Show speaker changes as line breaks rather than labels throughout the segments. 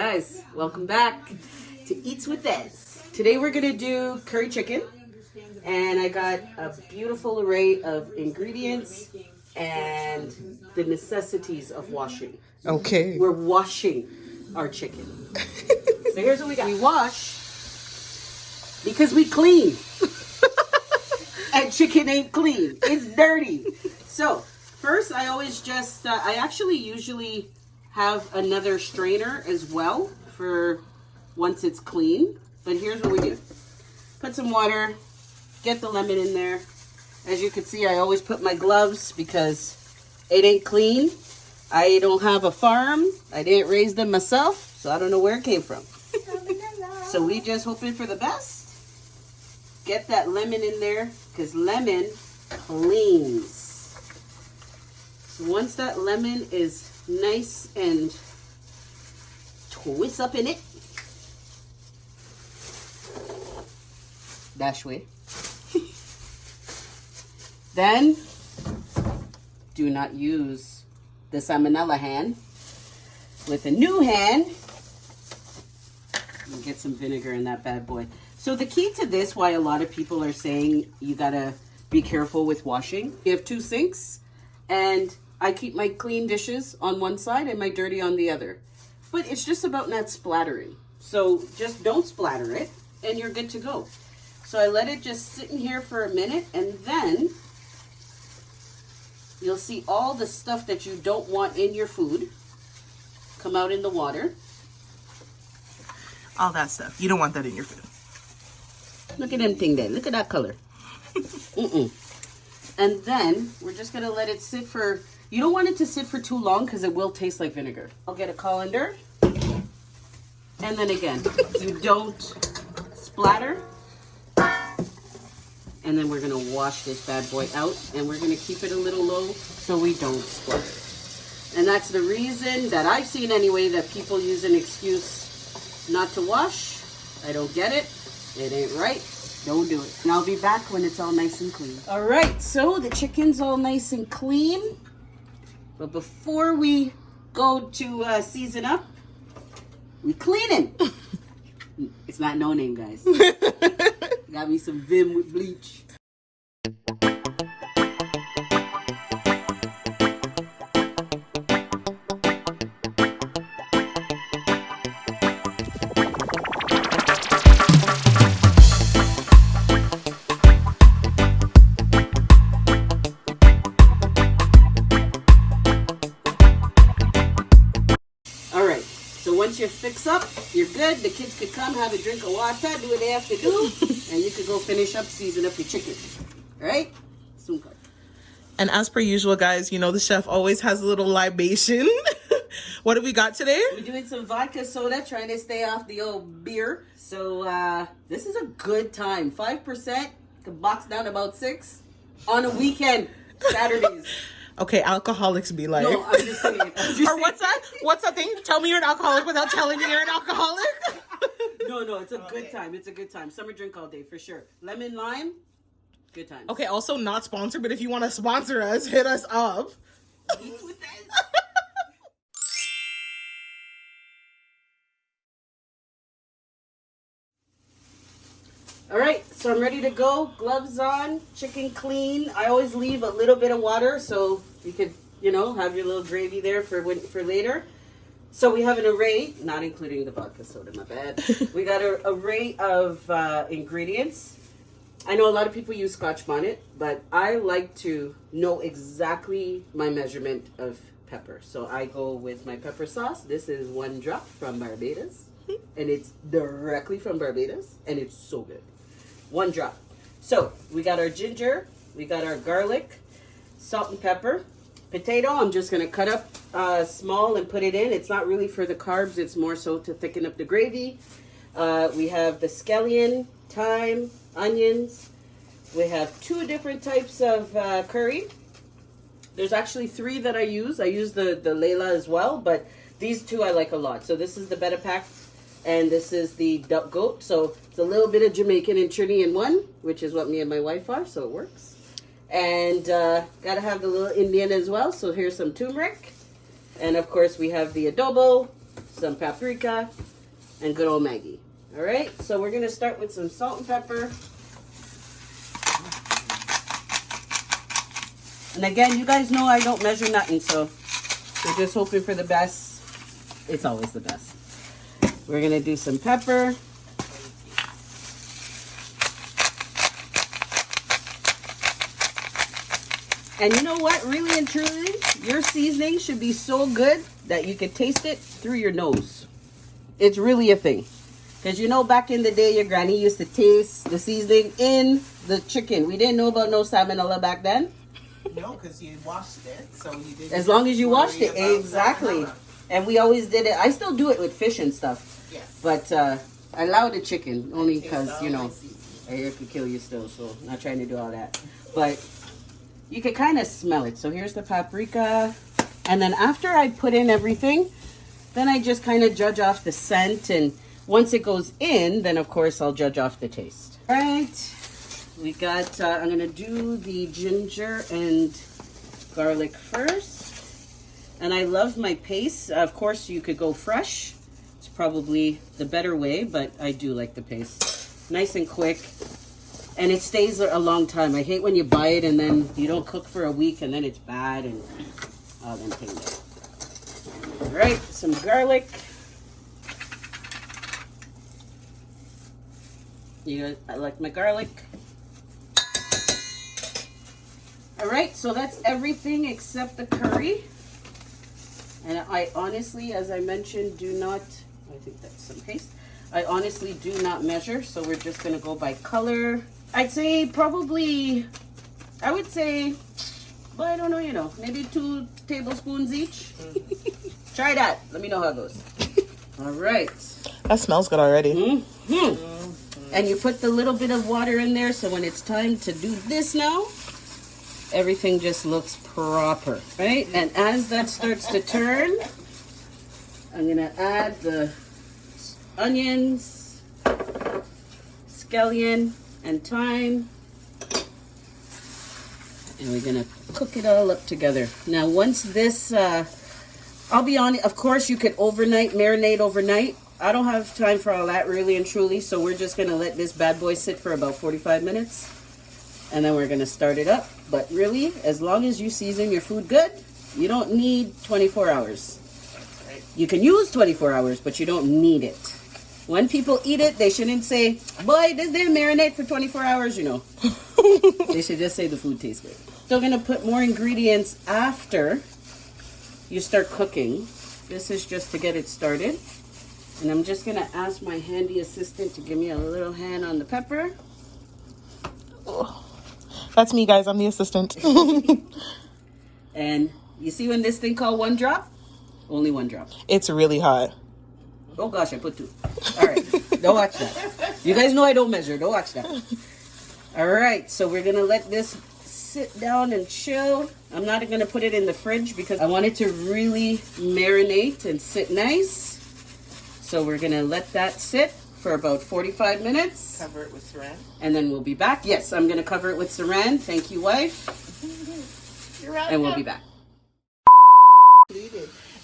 guys, welcome back to Eats with Des. Today we're gonna do curry chicken, and I got a beautiful array of ingredients and the necessities of washing.
Okay.
We're washing our chicken. So here's what we got. We wash because we clean. And chicken ain't clean. It's dirty. So first I always just, I actually usually have another strainer as well for once it's clean. But here's what we do. Put some water, get the lemon in there. As you can see, I always put my gloves because it ain't clean. I don't have a farm. I didn't raise them myself, so I don't know where it came from. So we just hoping for the best. Get that lemon in there because lemon cleans. So once that lemon is nice and twist up in it, dash way. Then do not use the salmonella hand. With a new hand, you get some vinegar in that bad boy. So the key to this, why a lot of people are saying you gotta be careful with washing. You have two sinks, and I keep my clean dishes on one side and my dirty on the other. But it's just about not splattering. So just don't splatter it, and you're good to go. So I let it just sit in here for a minute, and then you'll see all the stuff that you don't want in your food come out in the water.
All that stuff. You don't want that in your food.
Look at them thing there. Look at that color. And then we're just going to let it sit for, you don't want it to sit for too long because it will taste like vinegar. I'll get a colander. And then again, you don't splatter. And then we're going to wash this bad boy out, and we're going to keep it a little low so we don't splatter. And that's the reason that I've seen anyway that people use an excuse not to wash. I don't get it. It ain't right. Don't do it. And I'll be back when it's all nice and clean. All right, so the chicken's all nice and clean. But before we go to season up, we clean him. It's not no name, guys. Got me some Vim with bleach. All right. So once you're fixed up, you're good. The kids could come, have a drink of water, do what they have to do, and you could go finish up, season up your chicken. All right? Soon come.
And as per usual, guys, you know the chef always has a little libation. What do we got today?
We're doing some vodka soda, trying to stay off the old beer. So this is a good time. 5%, can box down about 6 on a weekend, Saturdays.
Okay, alcoholics be like.
No, I'm just saying.
Or what's that? What's that thing? Tell me you're an alcoholic without telling me you're an alcoholic.
No, it's a good time. It's a good time. Summer drink all day for sure. Lemon, lime, good time.
Okay, also not sponsored, but if you want to sponsor us, hit us up.
Eats with Des. All right, so I'm ready to go. Gloves on, chicken clean. I always leave a little bit of water so you could, have your little gravy there for later. So we have an array, not including the vodka soda, my bad. We got an array of ingredients. I know a lot of people use Scotch bonnet, but I like to know exactly my measurement of pepper. So I go with my pepper sauce. This is 1 drop from Barbados, and it's directly from Barbados, and it's so good. 1 drop. So we got our ginger, we got our garlic, salt and pepper. Potato, I'm just going to cut up small and put it in. It's not really for the carbs. It's more so to thicken up the gravy. We have the scallion, thyme, onions. We have 2 different types of curry. There's actually 3 that I use. I use the Layla as well, but these 2 I like a lot. So this is the Beta Pack, and this is the Duck Goat. So it's a little bit of Jamaican and Trini in one, which is what me and my wife are, so it works. And gotta have the little Indian as well. So here's some turmeric. And of course we have the adobo, some paprika, and good old Maggi. All right, so we're gonna start with some salt and pepper. And again, you guys know I don't measure nothing, so we're just hoping for the best. It's always the best. We're gonna do some pepper. And you know what? Really and truly, your seasoning should be so good that you can taste it through your nose. It's really a thing. Because you know, back in the day, your granny used to taste the seasoning in the chicken. We didn't know about no salmonella back then.
No, because you washed it, so you didn't.
As long as you washed it, exactly. And we always did it. I still do it with fish and stuff.
Yes.
But I allow the chicken only because, you know, it could kill you still. So not trying to do all that. But you can kind of smell it. So here's the paprika. And then after I put in everything, then I just kind of judge off the scent. And once it goes in, then of course I'll judge off the taste. All right. We got, I'm going to do the ginger and garlic first. And I love my paste. Of course, you could go fresh. It's probably the better way, but I do like the paste. Nice and quick. And it stays a long time. I hate when you buy it and then you don't cook for a week and then it's bad and all them things. All right, some garlic. I like my garlic. All right, so that's everything except the curry. And I honestly, as I mentioned, do not, I think that's some paste. I honestly do not measure, so we're just gonna go by color. I'd say probably, I would say, well, I don't know, you know, maybe 2 tablespoons each. Try that. Let me know how it goes. All right.
That smells good already.
And you put the little bit of water in there, so when it's time to do this now, everything just looks proper, right? And as that starts to turn, I'm gonna add the onions, scallion, and thyme. And we're gonna cook it all up together. Now, once this, I'll be honest, of course you could marinate overnight. I don't have time for all that, really and truly, so we're just gonna let this bad boy sit for about 45 minutes. And then we're gonna start it up. But really, as long as you season your food good, you don't need 24 hours. You can use 24 hours, but you don't need it. When people eat it, they shouldn't say, boy, did they marinate for 24 hours? You know, they should just say the food tastes good. Still gonna put more ingredients after you start cooking. This is just to get it started. And I'm just gonna ask my handy assistant to give me a little hand on the pepper.
That's me, guys. I'm the assistant.
And you see when this thing called 1 drop? Only 1 drop.
It's really hot.
Oh gosh, I put 2. All right, don't watch that. You guys know I don't measure. Don't watch that. All right, so we're gonna let this sit down and chill. I'm not gonna put it in the fridge because I want it to really marinate and sit nice. So we're gonna let that sit for about 45 minutes.
Cover it with saran.
And then we'll be back. Yes, I'm gonna cover it with saran. Thank you, wife.
You're right.
And we'll be back.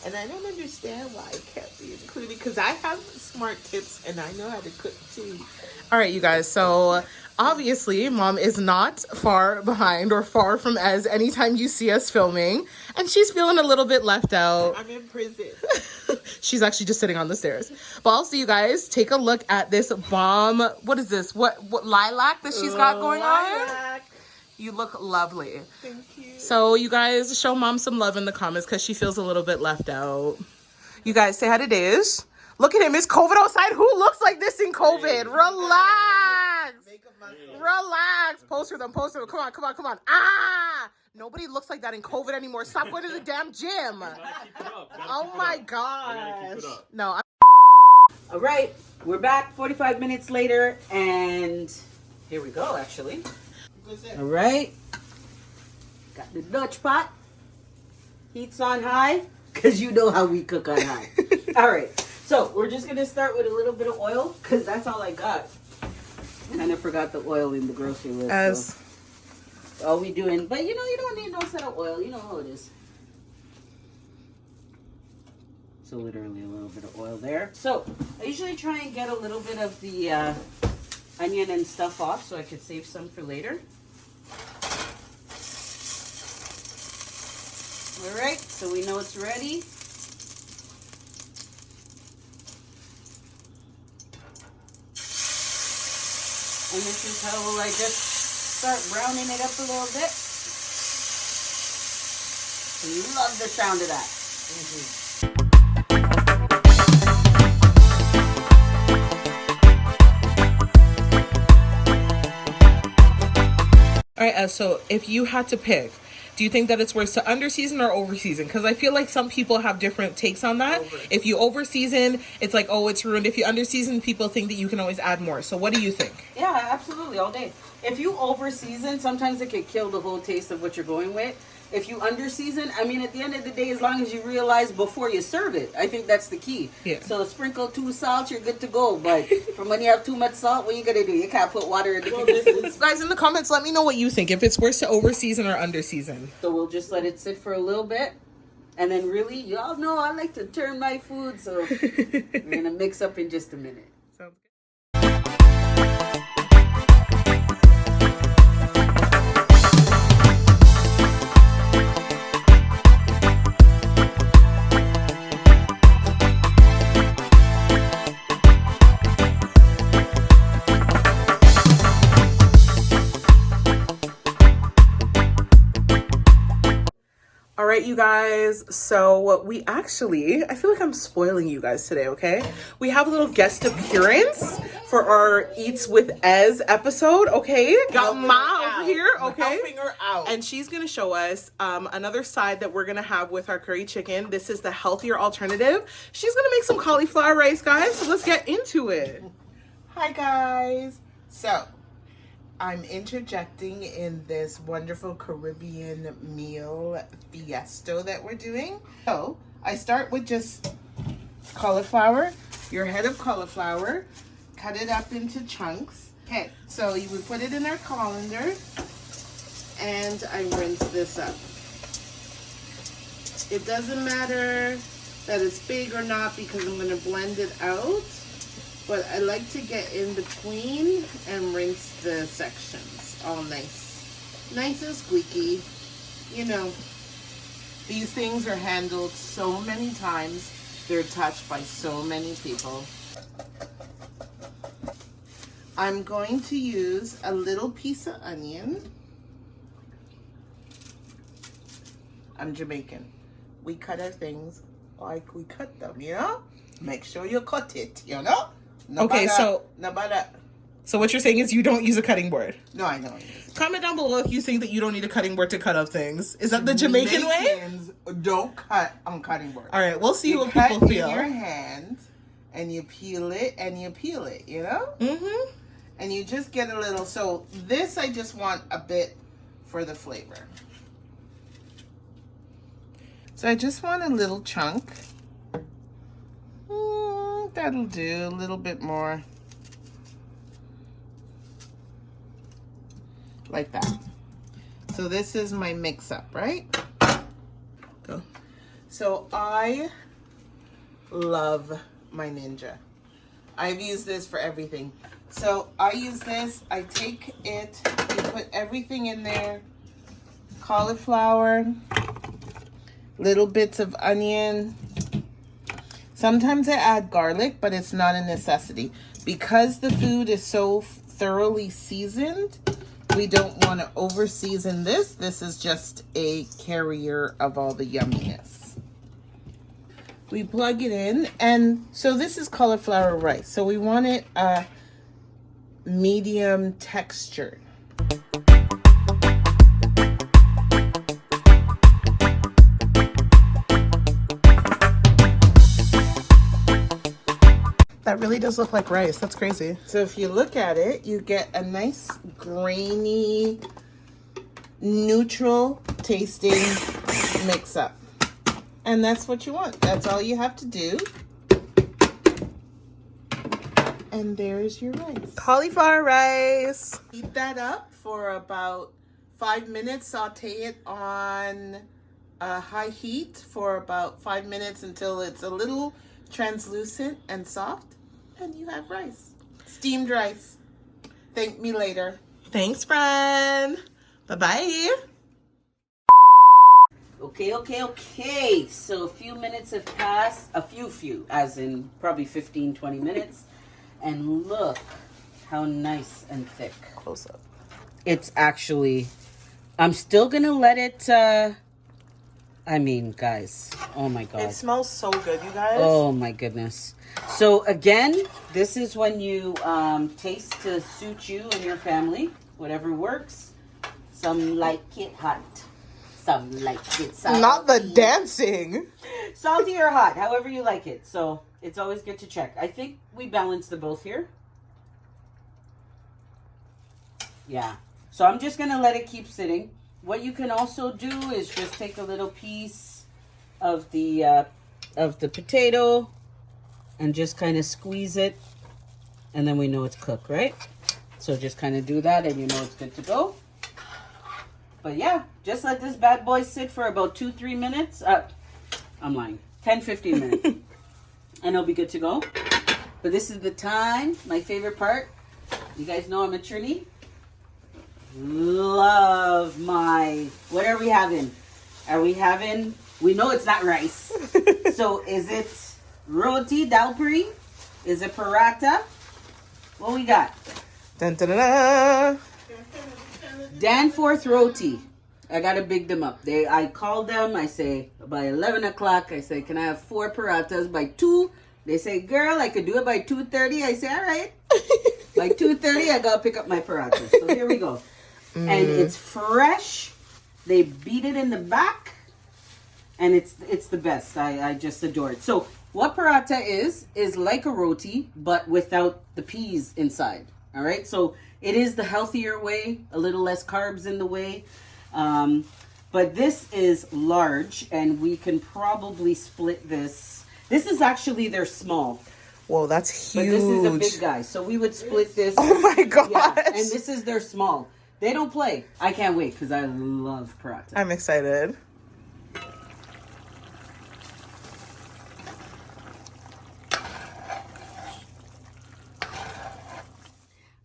And I don't understand why it can't be included because I have smart tips and I know how to cook too. All right, you guys. So obviously, Mom is not far behind or far from Ez anytime you see us filming, and she's feeling a little bit left out.
I'm in prison.
She's actually just sitting on the stairs. But also, you guys, take a look at this bomb. What is this? What lilac that she's got going on? You look lovely.
Thank you.
So you guys show Mom some love in the comments because she feels a little bit left out. You guys say hi to Dej. Look at him. It's COVID outside. Who looks like this in COVID? Relax. Relax. Post for them. Post for them. Come on. Come on. Come on. Ah! Nobody looks like that in COVID anymore. Stop going to the damn gym. Oh my gosh. No.
All right, we're back 45 minutes later, and here we go, actually. All right, got the Dutch pot. Heat's on high, because you know how we cook on high. All right, so we're just going to start with a little bit of oil, because that's all I got. Kind of forgot the oil in the grocery list. So all we doing, but you know, you don't need no set of oil. You know how it is. So literally a little bit of oil there. So I usually try and get a little bit of the onion and stuff off so I could save some for later. All right, so we know it's ready. And this is how I just start browning it up a little bit. I love the sound of that.
All right, so if you had to pick, do you think that it's worse to underseason or overseason? Because I feel like some people have different takes on that. If you overseason, it's like, oh, it's ruined. If you underseason, people think that you can always add more. So what do you think?
Yeah, absolutely, all day. If you overseason, sometimes it could kill the whole taste of what you're going with. If you underseason, I mean, at the end of the day, as long as you realize before you serve it, I think that's the key.
Yeah.
So sprinkle 2 salt, you're good to go. But from when you have too much salt, what you gonna do? You can't put water in the kitchen.
Guys, in the comments, let me know what you think. If it's worse to overseason or underseason.
So we'll just let it sit for a little bit. And then really, y'all know I like to turn my food. So we're gonna mix up in just a minute.
Sounds good. All right, you guys, so we actually, I feel like I'm spoiling you guys today, okay? We have a little guest appearance for our Eats with Ez episode, okay? Got Ma over here, okay?
Helping her out.
And she's gonna show us another side that we're gonna have with our curry chicken. This is the healthier alternative. She's gonna make some cauliflower rice, guys, so let's get into it.
Hi, guys. So, I'm interjecting in this wonderful Caribbean meal fiesta that we're doing. So, I start with just cauliflower, your head of cauliflower, cut it up into chunks. Okay, so you would put it in our colander, and I rinse this up. It doesn't matter that it's big or not because I'm going to blend it out. But I like to get in between and rinse the sections all nice. Nice and squeaky. You know, these things are handled so many times. They're touched by so many people. I'm going to use a little piece of onion. I'm Jamaican. We cut our things like we cut them, you know? Make sure you cut it, you know?
So what you're saying is you don't use a cutting board?
No, I don't.
Comment down below if you think that you don't need a cutting board to cut up things. Is that the Jamaican way?
Jamaicans don't cut on cutting board.
All right, we'll see
You
what
cut
people
in
feel.
your hand, and you peel it, and you peel it, you know?
Mm-hmm.
And you just get a little, so this I just want a bit for the flavor. So I just want a little chunk. That'll do, a little bit more. Like that. So this is my mix-up, right?
Go.
So I love my Ninja. I've used this for everything. So I use this, I take it, you put everything in there. Cauliflower, little bits of onion. Sometimes I add garlic, but it's not a necessity. Because the food is so thoroughly seasoned, we don't want to over season this. This is just a carrier of all the yumminess. We plug it in, and so this is cauliflower rice. So we want it medium textured.
That really does look like rice. That's crazy.
So if you look at it, you get a nice grainy, neutral tasting mix up. And that's what you want. That's all you have to do. And there's your rice.
Cauliflower rice.
Heat that up for about 5 minutes. Saute it on high heat for about 5 minutes until it's a little translucent and soft, and you have rice. Steamed rice. Thank me later.
Thanks, friend. Bye-bye.
Okay. So a few minutes have passed. A few, as in probably 15, 20 minutes. And look how nice and thick.
Close up.
It's actually, I'm still going to let it, guys, oh my God.
It smells so good, you guys.
Oh my goodness. So again, this is when you taste to suit you and your family, whatever works. Some like it hot. Some like it salty.
Not the dancing.
Salty or hot, however you like it. So it's always good to check. I think we balanced the both here. Yeah. So I'm just going to let it keep sitting. What you can also do is just take a little piece of the potato and just kind of squeeze it, and then we know it's cooked, right? So just kind of do that and you know it's good to go. But yeah, just let this bad boy sit for about 2-3 minutes. I'm lying. 10-15 minutes. And it'll be good to go. But this is the time, my favorite part. You guys know I'm a Trini. Love my, what are we having? We know it's not rice. So is it roti, dalpuri? Is it paratha? What we got?
Dun, dun, dun, dun.
Danforth roti. I gotta big them up. I called them. I say by 11 o'clock. I say, can I have 4 parathas by 2? They say, girl, I could do it by 2:30. I say, all right. By 2:30, I gotta pick up my parathas. So here we go. And it's fresh. They beat it in the back, and it's the best. I just adore it. So what paratha is like a roti, but without the peas inside. All right. So it is the healthier way, a little less carbs in the way. But this is large, and we can probably split this. This is actually their small.
Whoa, that's huge.
But this is a big guy. So we would split this.
Oh my gosh.
Yeah, and this is their small. They don't play. I can't wait because I love paratha.
I'm excited.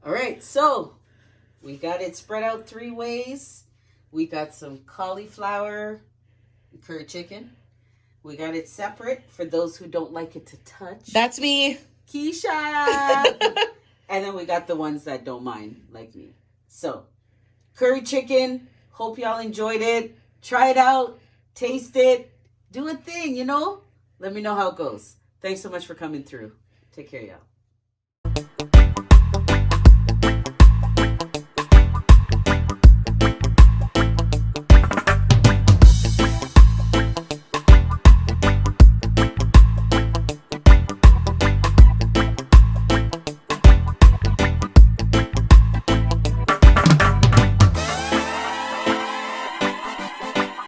All right, so we got it spread out 3 ways. We got some cauliflower, curry chicken. We got it separate for those who don't like it to touch.
That's me.
Keisha. And then we got the ones that don't mind, like me. So, curry chicken. Hope y'all enjoyed it. Try it out. Taste it. Do a thing, you know? Let me know how it goes. Thanks so much for coming through. Take care, y'all.